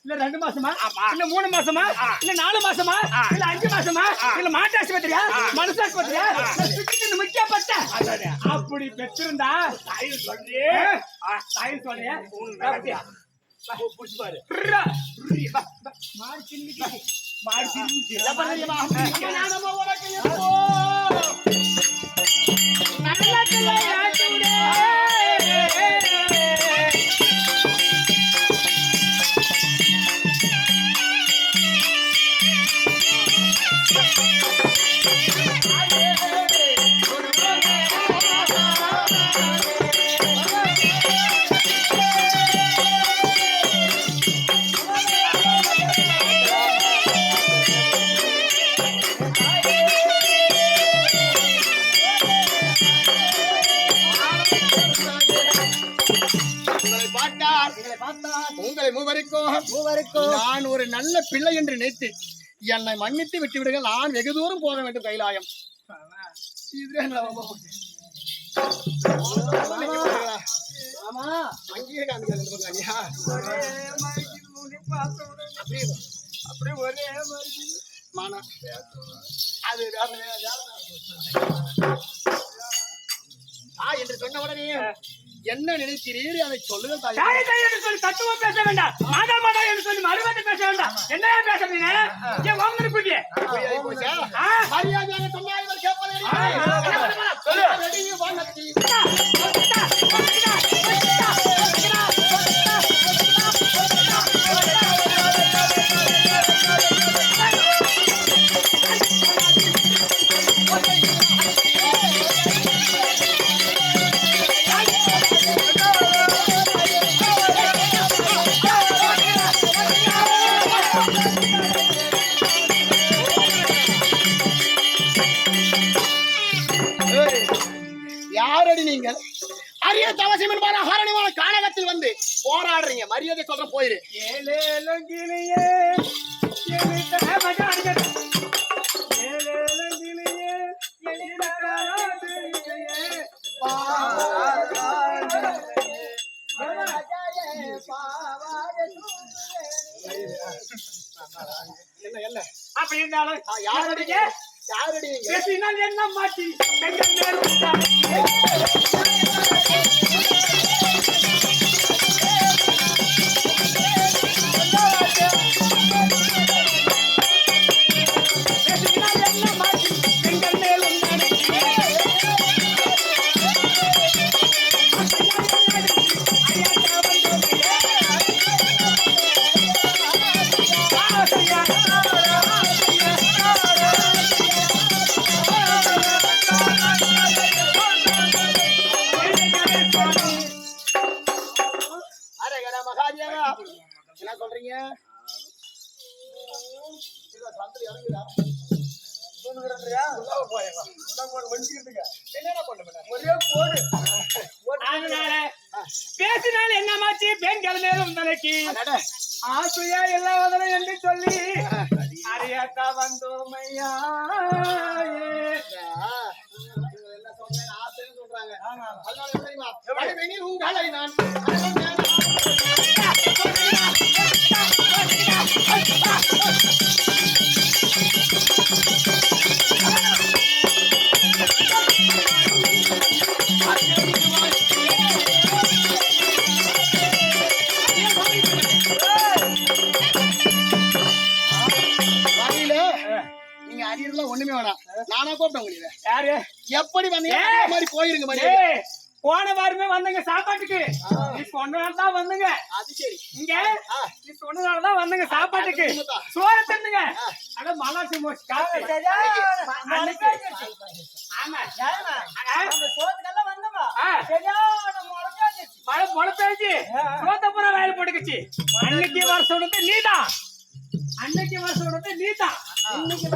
இல்ல 2 மாசமா இல்ல 3 மாசமா இல்ல 4 மாசமா இல்ல 5 மாசமா இல்ல மாட்டாஸ்பத்திரியா மனசாஸ்பத்திரியா முக்கியப்பட்ட அப்படி பெற்றிருந்தா தாய் சொல்றியா புடிச்சு பாரு மாடு சின்னிக்கு என்ன பண்ணுறியமா நானமா உனக்கு எப்போ நல்ல யாத்துடே உங்களை மூவருக்கும் நான் ஒரு நல்ல பிள்ளை என்று நினைத்து என்னை மன்னித்து விட்டு விடுங்கள். நான் வெகு தூரம் போக வேண்டும் கைலாயம். என்று சொன்ன உடனே என்ன நினைக்கிறீர் அதை சொல்லுங்கள். தாய் தாய் என்று சொல்லி தத்துவம் பேச வேண்டாம், மாதா மாதா என்று சொல்லி மறுபடி பேச வேண்டாம். என்ன பேசுறீங்க? ஏன் வாங்கன்னு புரிய மரியாதையாக சொன்னால் இவர் கேட்பதே யாரடி நீங்கள்? அரிய தவசியம் என்பார ஹரணிவான கானகத்தில் வந்து போராடுறீங்க. மரியாதை சொல்ற போயிரு. என்ன அப்படி இருந்தாலும் யாரடிங்க? பேசினால் என்ன மாட்டி என்ன சொல்றீங்க? பேசினால் என்னமாச்சு? பெண்கள் மேலும் தலைக்கு ஆசையா எல்லாவதனை என்று சொல்லி அறியாக்கா வந்தோமையா. உங்களை நான் நீங்க அரியர்லாம் ஒண்ணுமே வேணாம். நானா கூப்பிட்டேன் உங்களுக்கு. யாரு எப்படி வந்தீங்க? மாதிரி போயிருங்க. மாதிரி போன வாரமே வந்தங்க சாப்பாட்டுக்கு. நீ சொன்னதாலதான் வந்தங்க. அது சரி. இங்க நீ சொன்னதாலதான் வந்தங்க சாப்பாட்டுக்கு. சோறு தந்துங்க. அட மலாசி மோஸ் காசு. ஆமா அந்த சோத்துக்கெல்லாம் வந்தமா. சரியான மழை பெய்ஞ்சு சோத்தப்புற வயல் போட்டுக்குச்சு. அன்னைக்கு வர சொன்னது நீதான். அன்னைக்கு வர சொன்னது நீதான். இன்னைக்கு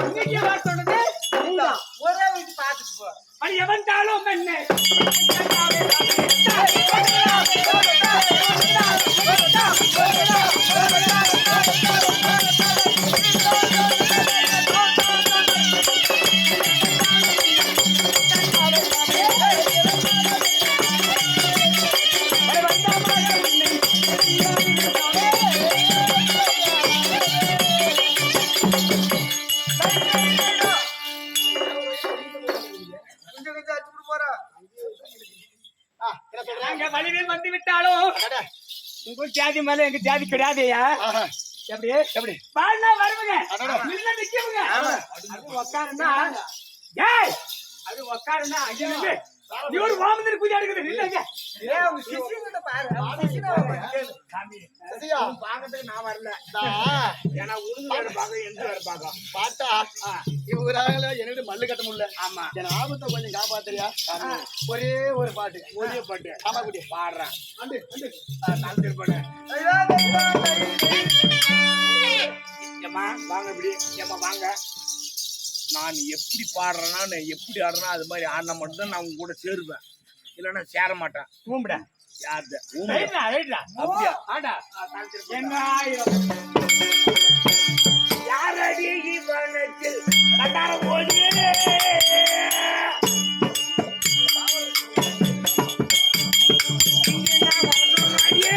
வர சொன்னது நீதான். ஒரே வீட்டு பாத்துட்டு போ. அது எவன்டாலும் என்ன ஜாதி மேல எங்க ஜாதி கிடையாதுயா. ஆஹா. எப்படி எப்படி பாடினா வருவங்க, அடடா. இல்ல நிக்கவுங்க. அது உக்காருன்னா ஏய், அது உக்காருன்னா அங்க நில்லு. நீ ஒரு வாமந்தர் பூஜை எடுக்குது இல்லங்க. சசியா, பாக்கிறதுக்கு நான் வரல. நான் ஏன்னா உருது வேற பாக்க எந்த வேற பாக்க பாட்டா இவரால என்னோட மல்லு கட்ட முடியல. ஆமா, என் ஆபத்தை கொஞ்சம் காப்பாத்துறியா? ஒரே ஒரு பாட்டு, ஒரே பாட்டு ஆமா குட்டி பாடுறேன். அண்டு அண்டு நாலு பேர் பாடு. ஏம்மா வாங்க இப்படி, ஏம்மா வாங்க. நான் எப்படி பாடுறேன்னா எப்படி ஆடுறேன்னா அது மாதிரி ஆடினா மட்டும்தான் நான் உங்க கூட சேருவேன், இல்லைன்னா சேர மாட்டேன். ஊம்பிட யாரு அப்படியா ஆடா என்ன யாரடி இவனத்தில் கட்டார ஓடியே ஓடியே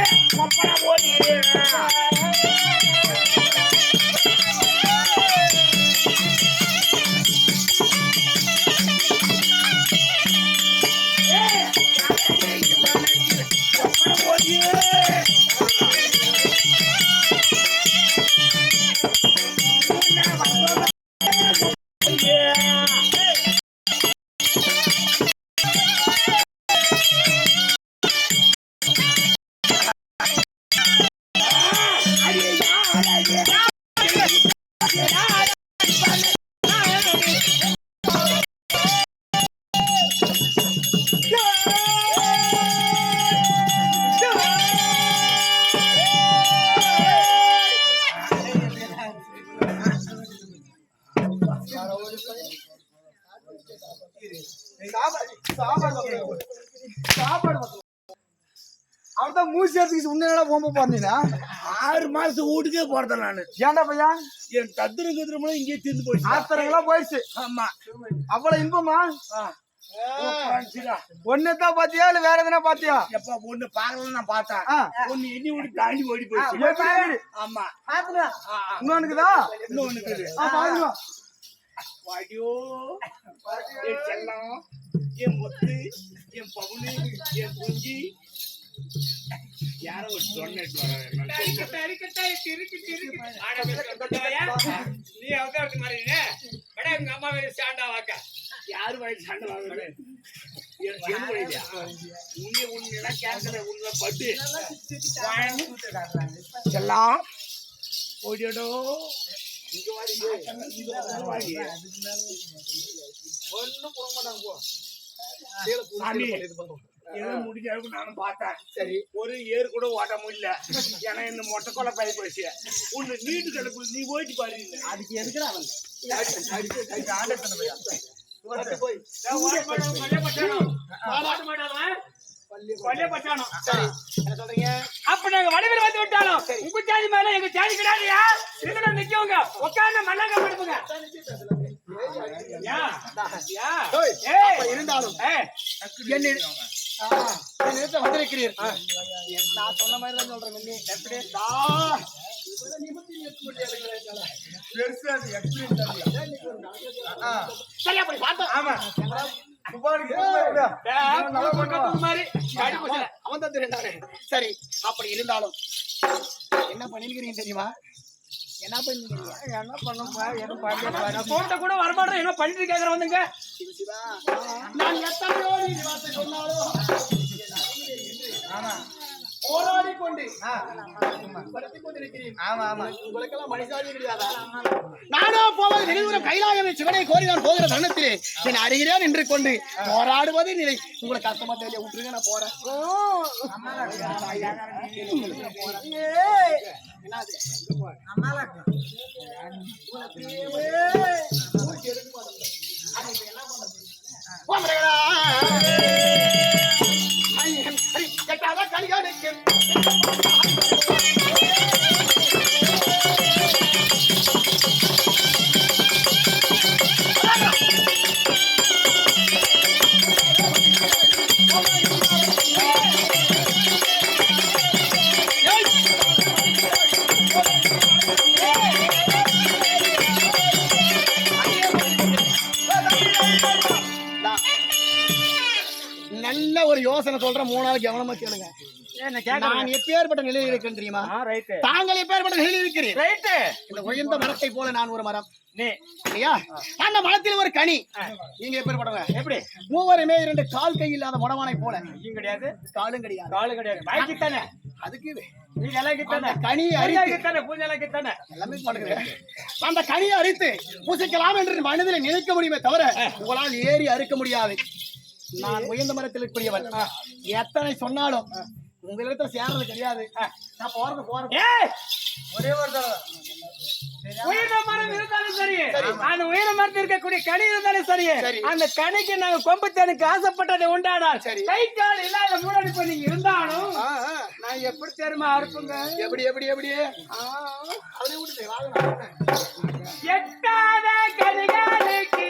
அவர்தான் மூசி எடுத்துக்கிச்சு. உன்ன போம்ப போறீங்களா? 6 மாசம் வீட்டுக்கே போறேன் நானு. ஏன்டா பையா? என் தத்துரு கத்திரமெல்லாம் இங்கே தீர்ந்து போயிடுச்சு. ஆத்திரங்களா போயிடுச்சு. ஆமா, அவ்வளவு இன்பமா? ஒன்னுதான் பாத்தியா இல்ல வேற எதுனா பாத்தியா? எப்ப ஒண்ணு பாக்கல நான் பார்த்தேன், ஒண்ணு எண்ணி விட்டு தாண்டி ஓடி போயிடுச்சு. ஆமா, இன்னொன்னுக்குதா? இன்னொன்னு வாடியோ என் செல்லம், என் முத்து, என் பவுனு, என் குஞ்சி. யாரோ ஒரு சொன்ன நீ அவதாரத்து மாதிரி எங்க அம்மா வேற சாண்டா வாக்க யாரு வயசு சாண்டா வாங்க உன்னை கேன்சல் உன்னை பட்டு செல்லாம் ஓடியடோ இங்க வாடி ஒன்னும் போட மாட்டாங்க போ. ஏதோ முடிஞ்ச அளவுக்கு நானும் பார்த்தேன். சரி, ஒரு ஏறு கூட ஓட்ட முடியல. ஏன்னா இந்த மொட்டை கொலை பய போச்சு. உன்னை நீட்டு கிடக்கு நீ போயிட்டு பாரு. அதுக்கு எதுக்குறா அவங்க அப்ப நாங்க வடிவில் வந்து விட்டாலும் உங்க ஜாதி மேல எங்க ஜாதி கிடையாதுயா. நிக்கவங்க உட்காந்து மல்லாங்க படுப்புங்க. இருந்தாலும் வந்திருக்கிறீர். நான் சொன்ன மாதிரி தான் சொல்றேன். சரி, அப்படி இருந்தாலும் என்ன பண்ணிருக்கிறீங்க தெரியுமா? என்ன பண்ணீங்க? என்ன பண்ண கூட வரமாட்டேன். என்ன பண்ணிட்டு கேக்குற வந்துங்க. நான் எத்தனையோ வார்த்தை சொன்னாலும் போராடி கொண்டு படுத்திக் கொண்டிருக்கிறேன். ஆமா ஆமா, உங்களுக்கெல்லாம் மனுஷாதி கிடையாதா? நானோ போவது வெளியூர கைலாயமே சிவனை கோரி நான் போகிற தருணத்திலே என் அருகிறேன் நின்று கொண்டு போராடுவது நிலை. உங்களை கஷ்டமா தெரிய விட்டுருங்க, நான் போறேன். நல்ல ஒரு யோசனை சொல்றேன், 3 நாள் கவனமா கேளுங்க. நான் எப்பேற்பட்ட நிலையில் இருக்கேன் தெரியுமா? தாங்கள் எப்பேற்பட்ட நிலையில் இருக்கிறீர்? இந்த உயர்ந்த மரத்தை போல நான் ஒரு மரம் இல்லையா? அந்த மரத்தில் ஒரு கனி. நீங்க எப்பேற்பட்டவங்க? எப்படி? மூவருமே 2 கால் கை இல்லாத முடவானை போல. கிடையாது, காலும் கிடையாது. அதுக்கு கனியை அந்த கனியை அரித்து பூசிக்கலாம் என்று மனதில் நினைக்க முடியுமே தவிர உங்களால் ஏறி அறுக்க முடியாது. நான் உயர்ந்த மரத்தில் இருக்கக்கூடியவன். எத்தனை சொன்னாலும் உங்களிடத்துல சேர்றது கிடையாது. நான் போறது ஒரே ஒரு தடவை உயர்ந்த மரம் இருந்தாலும் சரி, அந்த உயர்ந்த மரத்தில் இருக்கக்கூடிய கனி இருந்தாலும் சரி, அந்த கனிக்கு நாங்க கொம்புத்தனுக்கு ஆசைப்பட்டதை உண்டானால் கை கால் இல்லாத மூடடி பண்ணி இருந்தாலும் நான் எப்படி தெரியுமா அறுப்புங்க? எப்படி எட்டாத கனிகளுக்கு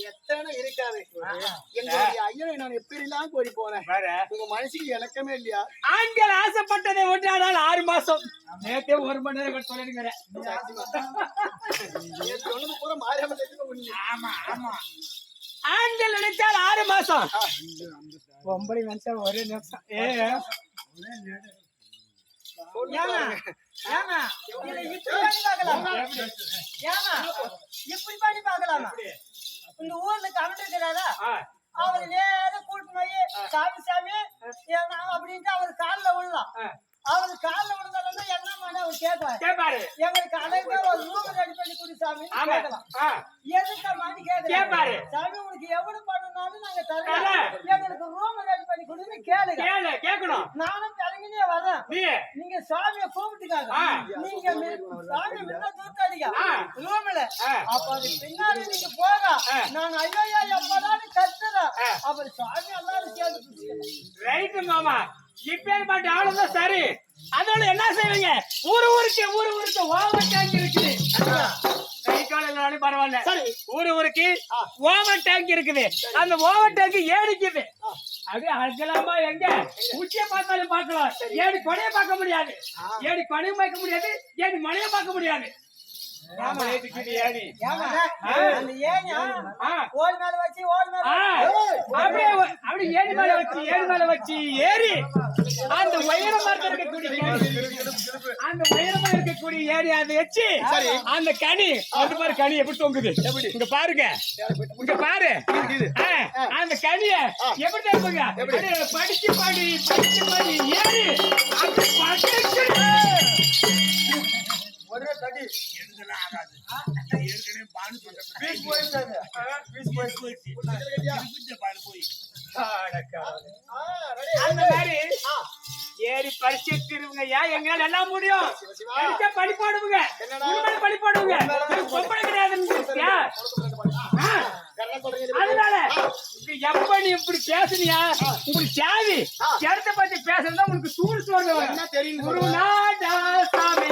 எத்தனை இருக்காது. என்னுடைய ஐயனை நான் எப்படிலாம் கோரி போனேன். உங்க மனசுக்கு இலக்கமே இல்லையா? ஆண்கள் ஆசைப்பட்டதை ஒன்றானால் 6 மாசம். நேத்தே 1 மணி நேரம் சொல்லிருக்கிறேன். பூரா மாறியாம. ஆண்கள் நினைச்சால் 6 மாசம். பொம்பளை நினைச்சா ஒரே நிமிஷம். இப்படி பண்ணி பாக்கலாமா? இந்த ஊர்ல கமெண்ட் இருக்கிறாரா? அவரு நேரம் கூட்டு போய் சாமி அப்படின்ட்டு அவர் காலில் விழலாம். அவரு காலில் விழுந்தாலும் என்ன பண்ண அவர் கேட்பாரு. எங்களுக்கு அழகா ஒரு ரூம் ரெடி பண்ணி கொடு சாமி கேட்கலாம். எதுக்கு மாட்டி கேட்கறாரு? சாமி உனக்கு எவ்வளவு பண்ணனாலும் நாங்க தரோம், எங்களுக்கு ரூம் ரெடி பண்ணி கொடுன்னு கேட்கணும். நானும் கிளம்பினே வரேன். நீங்க சாமியை கூப்பிட்டுக்காங்க. நீங்க சாமி முன்ன தூத்தாடிங்க ரூம்ல. அப்ப அது பின்னாடி நீங்க போக நாங்க ஐயா எப்படான்னு கத்துறோம். அப்புறம் சாமி எல்லாரும் சேர்ந்து ரைட் மாமா. இப்பேற்பட்ட ஆளுதான் சரி. அதோட என்ன செய்வீங்க? ஊருக்கு ஓவர் டேங்க் இருக்குது. கை கால் இல்லைனாலும் பரவாயில்ல. ஊருக்கு ஓவர் டேங்க் இருக்குது. அந்த ஓவர் டேங்க் ஏடிக்குது. அப்படியே அழகலாமா? எங்க உச்சியை பார்த்தாலும் பார்க்கலாம். ஏடி கொடையை பார்க்க முடியாது. ஏடி கொடையும் பார்க்க முடியாது. ஏடி மலையை பார்க்க முடியாது. ஏறி அந்த உயரமா இருக்கக்கூடிய ஏரி அதை வச்சு அந்த கனி அது மாதிரி கனி எப்படி தொங்குது இங்க பாருங்க. இங்க பாரு அந்த கனிய எப்படி தருவாங்க? படிச்சு பாடி ஏறி ஒரே தடி எழுதலாம் ஆகாது. ஏற்கனவே பாடு அந்த மாதிரி ஏறி பரிசெடுத்துருவங்க. ஏன் எங்களால எல்லாம் முடியும். படி போடுவங்க, படி போடுவங்க. பொம்பளை கிடையாது. அதனால எப்ப நீ இப்படி பேசுனியா உங்களுக்கு சாவி இடத்த பத்தி பேசுறதா உங்களுக்கு சூடு சொல்லுவாங்க தெரியும். குருநாதா சாமி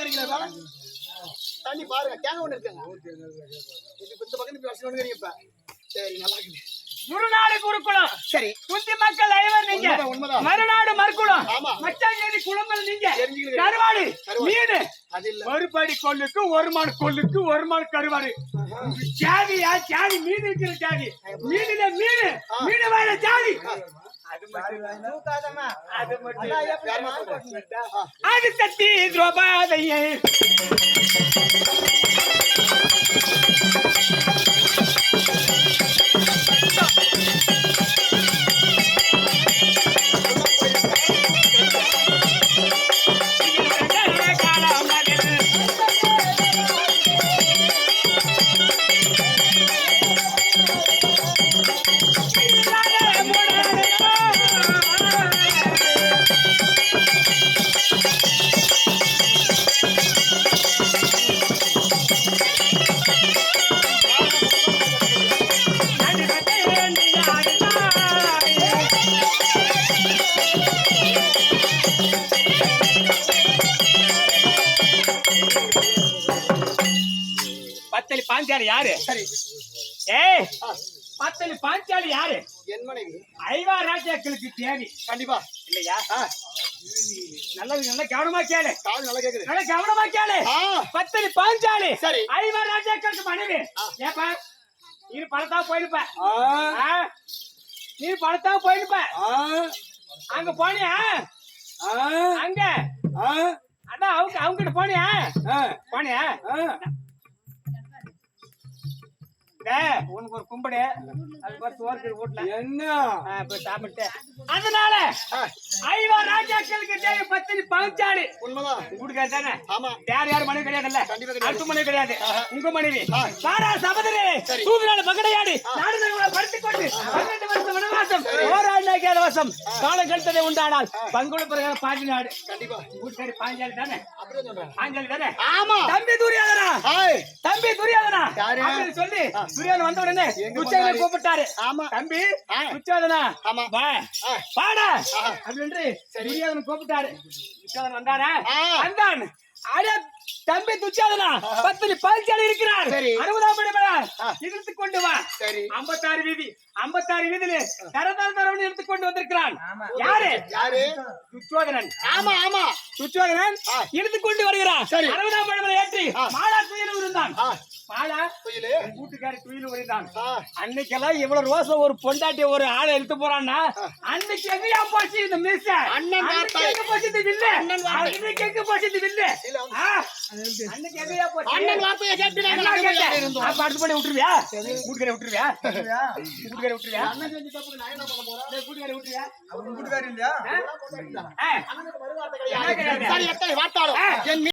அடிக்கலப்பா தண்ணி பாருங்க கேங்க ஒண்ணு இருக்குங்க இந்த பக்கத்து வருஷம் ஒண்ணு இப்ப சரி நல்லா இருக்கு குருநாடு குருகுலம் சரி குந்தி மக்கள் ஐவர் நீங்க உண்மைதான் மறுநாடு மறுகுலம் ஆமா மச்சாங்கேரி குளங்கள் நீங்க தெரிஞ்சுக்கிறேன் கருவாடு மீன் அது இல்ல மறுபடி கொல்லுக்கு ஒரு மாடு கொல்லுக்கு ஒரு மாடு கருவாடு ஜாதியா ஜாதி மீன் இருக்கிற ஜாதி மீனில மீன் வாயில ஜாதி அது மட்டும் அது மட்டும் அது தட்டி துரோபாதையே பத்தலி பாஞ்சாலி யாரு சரி ஏய் பத்தலி பாஞ்சாலி யாரு என் மனைவி ஐவா ராஜாக்களுக்கு தேவி கண்டிப்பா இல்லையா நல்ல கவனமா கேளு காது நல்லா கேக்குது நல்ல கவனமா கேளு பத்தலி பாஞ்சாலி சரி ஐவா ராஜாக்களுக்கு மனைவி ஏப்பா நீ பணத்தா போயிருப்ப நீ பணத்தா போயிருப்ப அங்க போனியா அங்க அதான் அவங்க கிட்ட போனியா போனியா உனக்கு ஒரு கும்பிடு அதுக்கு ஒரு சோறு வீட்டுல என்ன சாப்பிட்டு அதனால ஐவா ராஜாக்களுக்கு தேவை பத்தினி பாஞ்சாலி உண்மைதான் வீட்டுக்காரு தானே ஆமா யார் யார் மனைவி கிடையாதுல்ல அடுத்த மனைவி கிடையாது உங்க மனைவி பாரா சபதரே சரி. தூவினால பகடையாடி நாடு நகரை படுத்திக் கொண்டு 12 வருஷம் வனவாசம் ஓராண்டாக்கியாத வருஷம் காலம் கழித்ததை உண்டானால் பங்குள பிரகாரம் பாண்டி நாடு கண்டிப்பா வீட்டுக்காரி பாஞ்சாலி தானே அப்படியே சொல்றேன் பாஞ்சாலி தானே ஆமா தம்பி துரியாதனா ஹாய் தம்பி துரியாதனா யாரு? அப்படின்னு சொல்லி துரியாதன் வந்த உடனே எங்க உச்சங்களை போனாரு? கூப்பிட்டாரு ஆமா தம்பி துரியாதனா ஆமா வா ஆ. வாடா ஆஹா. அப்படின்னு துரியாதன் கூப்பிட்டாரு துரியாதன் வந்தாரா ஆ. வந்தான் அட தம்பி துச்சாதனா பத்தினி பாஞ்சாலி இருக்கிறார் சரி. 60ஆம் படி ஆ. இழுத்து கொண்டு வா சரி 56 வீதியிலே தரதரவன் எடுத்து கொண்டு வந்திருக்கிறான் யாரு யாரு துச்சோதனன் ஆமா ஆமா துச்சோதனன் ஆ. இழுத்து கொண்டு வருகிறான் சரி. 60ஆம் படி ஏற்றி ஆ. மாலா துயிலும் இருந்தான் ஆ மாலா புயலு கூட்டுக்காரி துயிலும் இருந்தான் ஆ அன்னைக்கெல்லாம் இவ்வளவு ரோசம் ஒரு பொண்டாட்டி ஒரு ஆளை எடுத்து போறான்னா அன்னைக்கு எங்கயா போச்சு இந்த மிஸ் அண்ணன் வார்த்தை. எங்க போச்சு இந்த வில்லு அண்ணன் வார்த்தை. அன்னைக்கு எங்க போச்சு இந்த வில்லு இல்ல, அன்னைக்கு எங்கயா போச்சு அண்ணன் வார்த்தையை கேட்டு என்ன நாங்க கேட்டேன்? இருந்தோம் அப்ப அடுத்து பண்ணி விட்டுருவியா கூட்டுக்காரி விட்டுருவியா கூட்டுக்காரி விட்டுருவியா அண்ணன் செஞ்ச தப்புக்கு நான் என்ன பண்ண போறேன் கூட்டுக்காரி விட்டுருவியா கூட்டுக்காரி இல்லையா ஆ. அண்ணனுக்கு மறுவார்த்தை என்ன கிடையாது? கிடையாது சரி எத்தனை வார்த்தாலும் என்